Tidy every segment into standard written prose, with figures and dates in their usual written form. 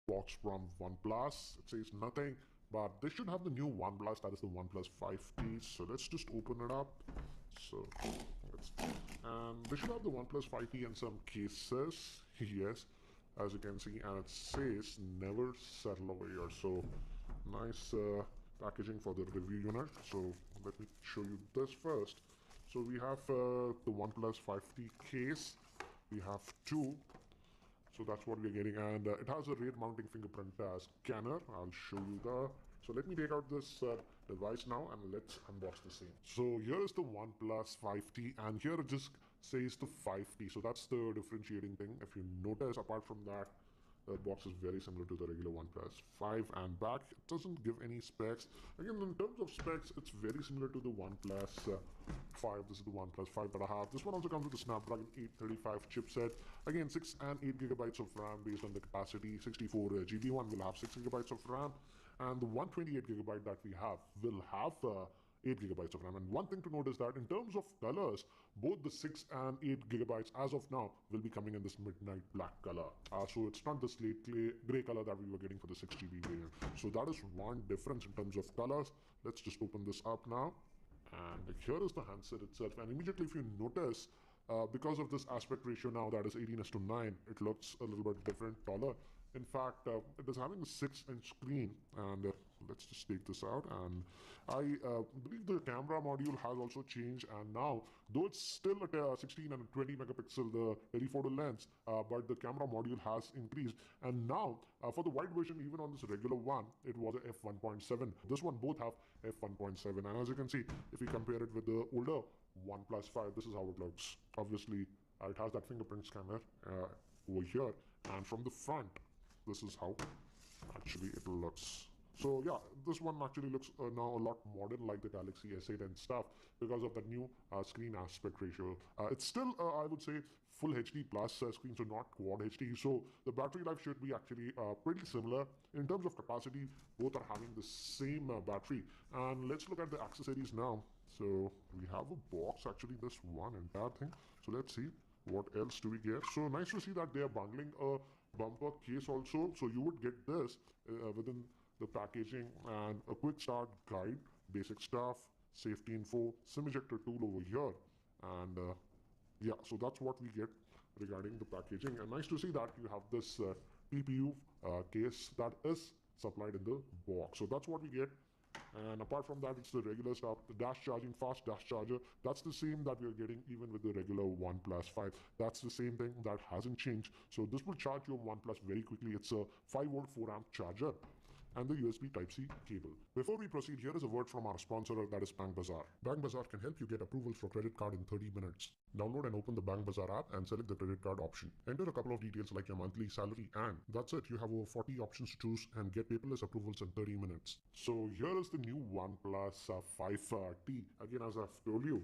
box from OnePlus. It says nothing, but they should have the new OnePlus, that is the OnePlus5T. So let's just open it up. So they should have the OnePlus5T and some cases. Yes, as you can see, and it says never settle over here. So nice packaging for the review unit. So let me show you this first. So we have the OnePlus5T case. We have two. So that's what we're getting, and it has a rear mounting fingerprint scanner. I'll show you the. So let me take out this device now and let's unbox the same. So here is the OnePlus 5T, and here it just says the 5T. So that's the differentiating thing. If you notice, apart from that, the box is very similar to the regular OnePlus 5, and back it doesn't give any specs. Again, in terms of specs, it's very similar to the OnePlus 5. This is the OnePlus 5 that I have. This one also comes with the Snapdragon 835 chipset. Again, 6 and 8 gigabytes of RAM based on the capacity. 64 GB one will have 6 gigabytes of RAM, and the 128 gigabyte that we have will have 8 gigabytes of RAM. And one thing to note is that in terms of colors, both the 6 and 8 gigabytes as of now will be coming in this midnight black color. So it's not the slate gray color that we were getting for the 6 GB variant. So that is one difference in terms of colors. Let's just open this up now. And here is the handset itself. And immediately if you notice, because of this aspect ratio now that is 18:9, it looks a little bit different, taller. In fact, it is having a 6-inch screen, and let's just take this out. And I believe the camera module has also changed, and now, though it's still at 16 and 20 megapixel, the telephoto lens, but the camera module has increased. And now, for the wide version, even on this regular one, it was a f1.7. This one both have f1.7, and as you can see, if you compare it with the older OnePlus 5, this is how it looks. Obviously, it has that fingerprint scanner over here, and from the front, this is how actually it looks. So yeah, this one actually looks now a lot modern, like the Galaxy S8 and stuff, because of the new screen aspect ratio. It's still, I would say, full HD plus screen, so not quad HD. So the battery life should be actually pretty similar. In terms of capacity, both are having the same battery. And let's look at the accessories now. So we have a box, actually, this one entire thing. So let's see. What else do we get? So nice to see that they are bundling a bumper case also. So you would get this within the packaging, and a quick start guide, basic stuff, safety info, SIM ejector tool over here. And yeah, so that's what we get regarding the packaging. And nice to see that you have this TPU case that is supplied in the box. So that's what we get. And apart from that, it's the regular stuff, the dash charging, fast dash charger. That's the same that we're getting even with the regular OnePlus 5. That's the same thing, that hasn't changed. So this will charge your OnePlus very quickly. It's a 5-volt 4-amp charger and the USB Type-C cable. Before we proceed, here is a word from our sponsor, that is Bank Bazaar. Bank Bazaar can help you get approvals for credit card in 30 minutes. Download and open the Bank Bazaar app and select the credit card option. Enter a couple of details like your monthly salary, and that's it. You have over 40 options to choose and get paperless approvals in 30 minutes. So here is the new OnePlus 5T. Again, as I've told you,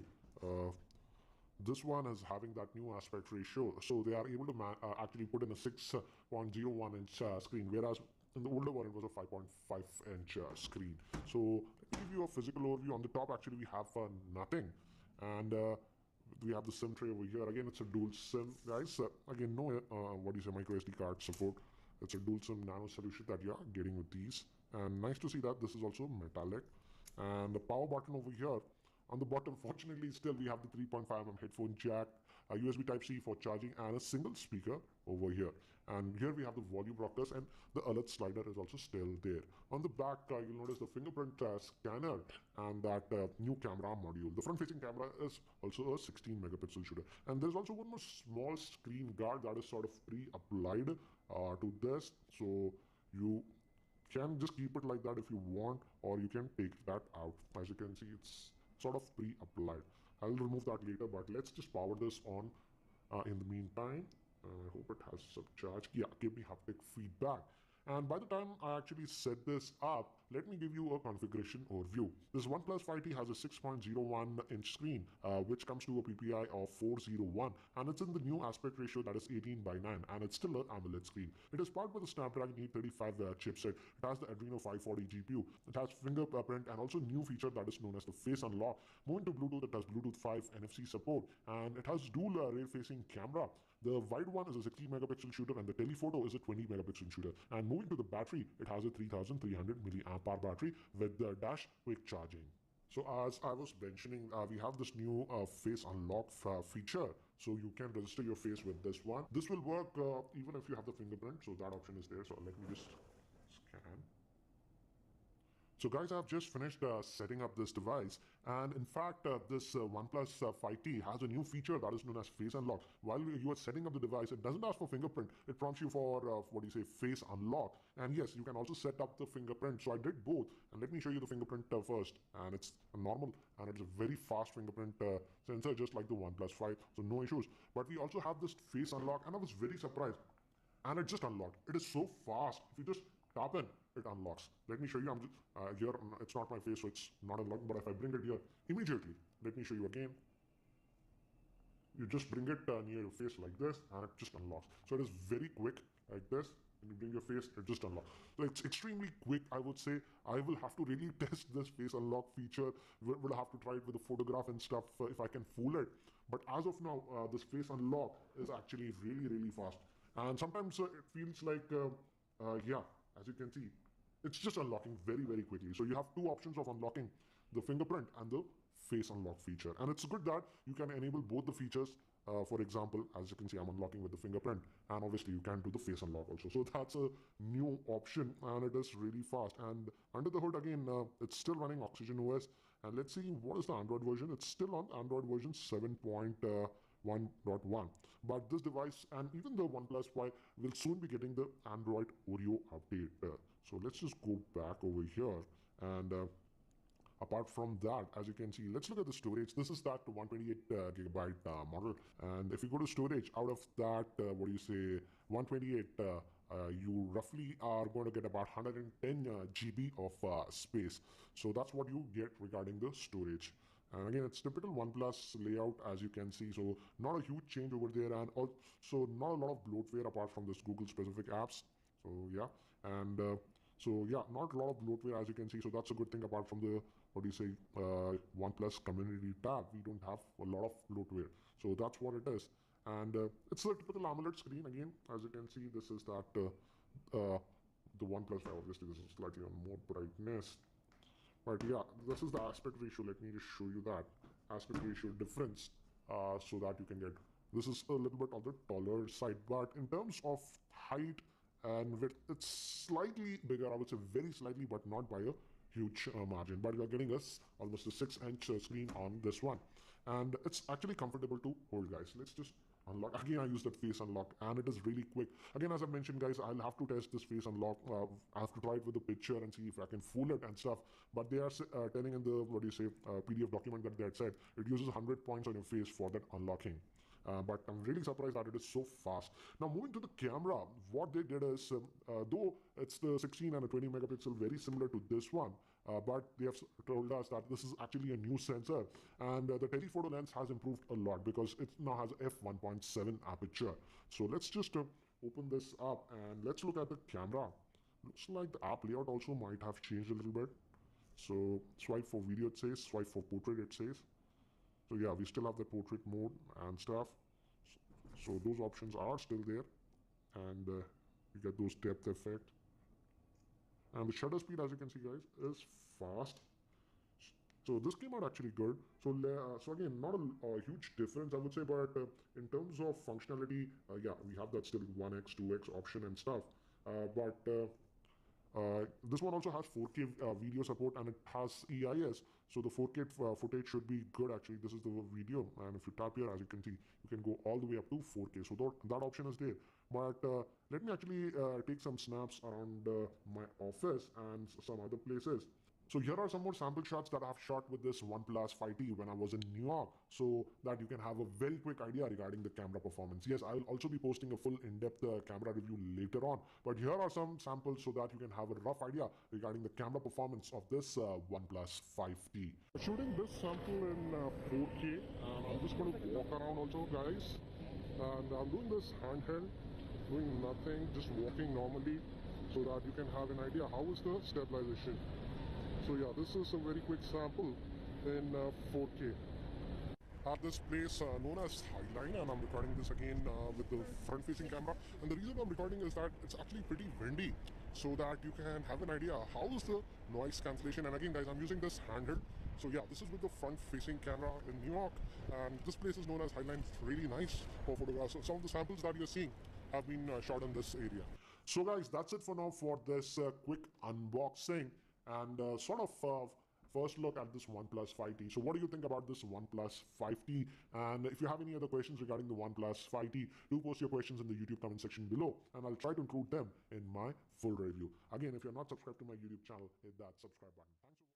this one is having that new aspect ratio. So they are able to actually put in a 6.01 inch screen, whereas in the older one, it was a 5.5 inch screen. So let me give you a physical overview. On the top, actually, we have nothing. And we have the SIM tray over here. Again, it's a dual SIM, guys. Again, no, micro SD card support. It's a dual SIM nano solution that you're getting with these. And nice to see that this is also metallic. And the power button over here. On the bottom, fortunately, still we have the 3.5mm headphone jack, a USB Type-C for charging, and a single speaker over here. And here we have the volume rockers, and the alert slider is also still there. On the back, you'll notice the fingerprint scanner and that new camera module. The front-facing camera is also a 16 megapixel shooter. And there's also one more small screen guard that is sort of pre-applied to this. So you can just keep it like that if you want, or you can take that out. As you can see, it's sort of pre-applied. I'll remove that later, but let's just power this on in the meantime. I hope it has some charge. Yeah, give me haptic feedback. And by the time I actually set this up, let me give you a configuration overview. This OnePlus 5T has a 6.01 inch screen, which comes to a PPI of 401, and it's in the new aspect ratio that is 18:9, and it's still an AMOLED screen. It is powered by the Snapdragon 835 chipset. It has the Adreno 540 GPU. It has fingerprint and also new feature that is known as the face unlock. Moving to Bluetooth, it has Bluetooth 5 NFC support, and it has dual rear-facing camera. The wide one is a 60 megapixel shooter and the telephoto is a 20 megapixel shooter. And moving to the battery, it has a 3300 milliamp hour battery with the dash quick charging. So as I was mentioning, we have this new face unlock feature. So you can register your face with this one. This will work even if you have the fingerprint. So that option is there. So let me just scan. So guys, I've just finished setting up this device, and in fact this OnePlus5T has a new feature that is known as face unlock. While you are setting up the device, it doesn't ask for fingerprint, it prompts you for face unlock. And yes, you can also set up the fingerprint. So I did both, and let me show you the fingerprint first. And it's normal, and it's a very fast fingerprint sensor, just like the OnePlus 5, so no issues. But we also have this face unlock, and I was very surprised, and it just unlocked. It is so fast. If you just tap in, it unlocks. Let me show you. I'm just, here, it's not my face, so it's not unlocked. But if I bring it here, immediately, let me show you again. You just bring it near your face like this, and it just unlocks. So it is very quick, like this. When you bring your face, it just unlocks. So it's extremely quick, I would say. I will have to really test this face unlock feature. We'll have to try it with a photograph and stuff if I can fool it. But as of now, this face unlock is actually really, really fast. And sometimes it feels like, yeah, as you can see, it's just unlocking very, very quickly. So you have two options of unlocking: the fingerprint and the face unlock feature. And it's good that you can enable both the features. For example, as you can see, I'm unlocking with the fingerprint, and obviously you can do the face unlock also. So that's a new option, and it is really fast. And under the hood, again, it's still running Oxygen OS. And let's see, what is the Android version? It's still on Android version 7.1.1. But this device and even the OnePlus 5 will soon be getting the Android Oreo update. So let's just go back over here, and apart from that, as you can see, let's look at the storage. This is that 128 gigabyte model, and if you go to storage, out of that 128, you roughly are going to get about 110 GB of space. So that's what you get regarding the storage. And again, it's typical OnePlus layout, as you can see. So not a huge change over there, and also not a lot of bloatware apart from this Google specific apps. So yeah, and so yeah, not a lot of bloatware, as you can see. So that's a good thing. Apart from the OnePlus community tab, we don't have a lot of bloatware. So that's what it is. And it's a typical AMOLED screen. Again, as you can see, this is that the OnePlus 5. Obviously, this is slightly on more brightness. But yeah, this is the aspect ratio. Let me just show you that aspect ratio difference so that you can get. This is a little bit on the taller side, but in terms of height and width, it's slightly bigger. I would say very slightly, but not by a huge margin. But you're getting almost a 6-inch screen on this one, and it's actually comfortable to hold, guys. Let's just unlock. Again, I use that face unlock, and it is really quick. Again, as I mentioned, guys, I'll have to test this face unlock. I have to try it with the picture and see if I can fool it and stuff. But they are telling in the PDF document that they had said it uses 100 points on your face for that unlocking. But I'm really surprised that it is so fast. Now, moving to the camera, what they did is, though it's the 16 and a 20 megapixel, very similar to this one, but they have told us that this is actually a new sensor, and the telephoto lens has improved a lot because it now has f1.7 aperture. So let's just open this up and let's look at the camera. Looks like the app layout also might have changed a little bit. So swipe for video, it says, swipe for portrait, it says. So yeah, we still have the portrait mode and stuff. So those options are still there, and you get those depth effect. And the shutter speed, as you can see, guys, is fast. So this came out actually good. So so again, not a huge difference, I would say, but in terms of functionality, yeah, we have that still 1x, 2x option and stuff. But this one also has 4K video support, and it has EIS, so the 4K footage should be good. Actually, this is the video, and if you tap here, as you can see, you can go all the way up to 4K, so that option is there. But let me actually take some snaps around my office and some other places. So here are some more sample shots that I have shot with this OnePlus 5T when I was in New York, so that you can have a very quick idea regarding the camera performance. Yes, I will also be posting a full in-depth camera review later on, but here are some samples so that you can have a rough idea regarding the camera performance of this OnePlus 5T. Shooting this sample in 4K, and I'm just going to walk around also, guys. And I'm doing this handheld, doing nothing, just walking normally, so that you can have an idea how is the stabilization. So yeah, this is a very quick sample in 4K. at this place known as Highline, and I'm recording this again with the front-facing camera. And the reason I'm recording is that it's actually pretty windy, so that you can have an idea how is the noise cancellation. And again, guys, I'm using this handheld. So yeah, this is with the front-facing camera in New York, and this place is known as Highline. It's really nice for photographs. So some of the samples that you're seeing have been shot in this area. So guys, that's it for now for this quick unboxing and sort of first look at this OnePlus 5T. So what do you think about this OnePlus 5T? And if you have any other questions regarding the OnePlus 5T, do post your questions in the YouTube comment section below, and I'll try to include them in my full review. Again, if you're not subscribed to my YouTube channel, hit that subscribe button. Thank you.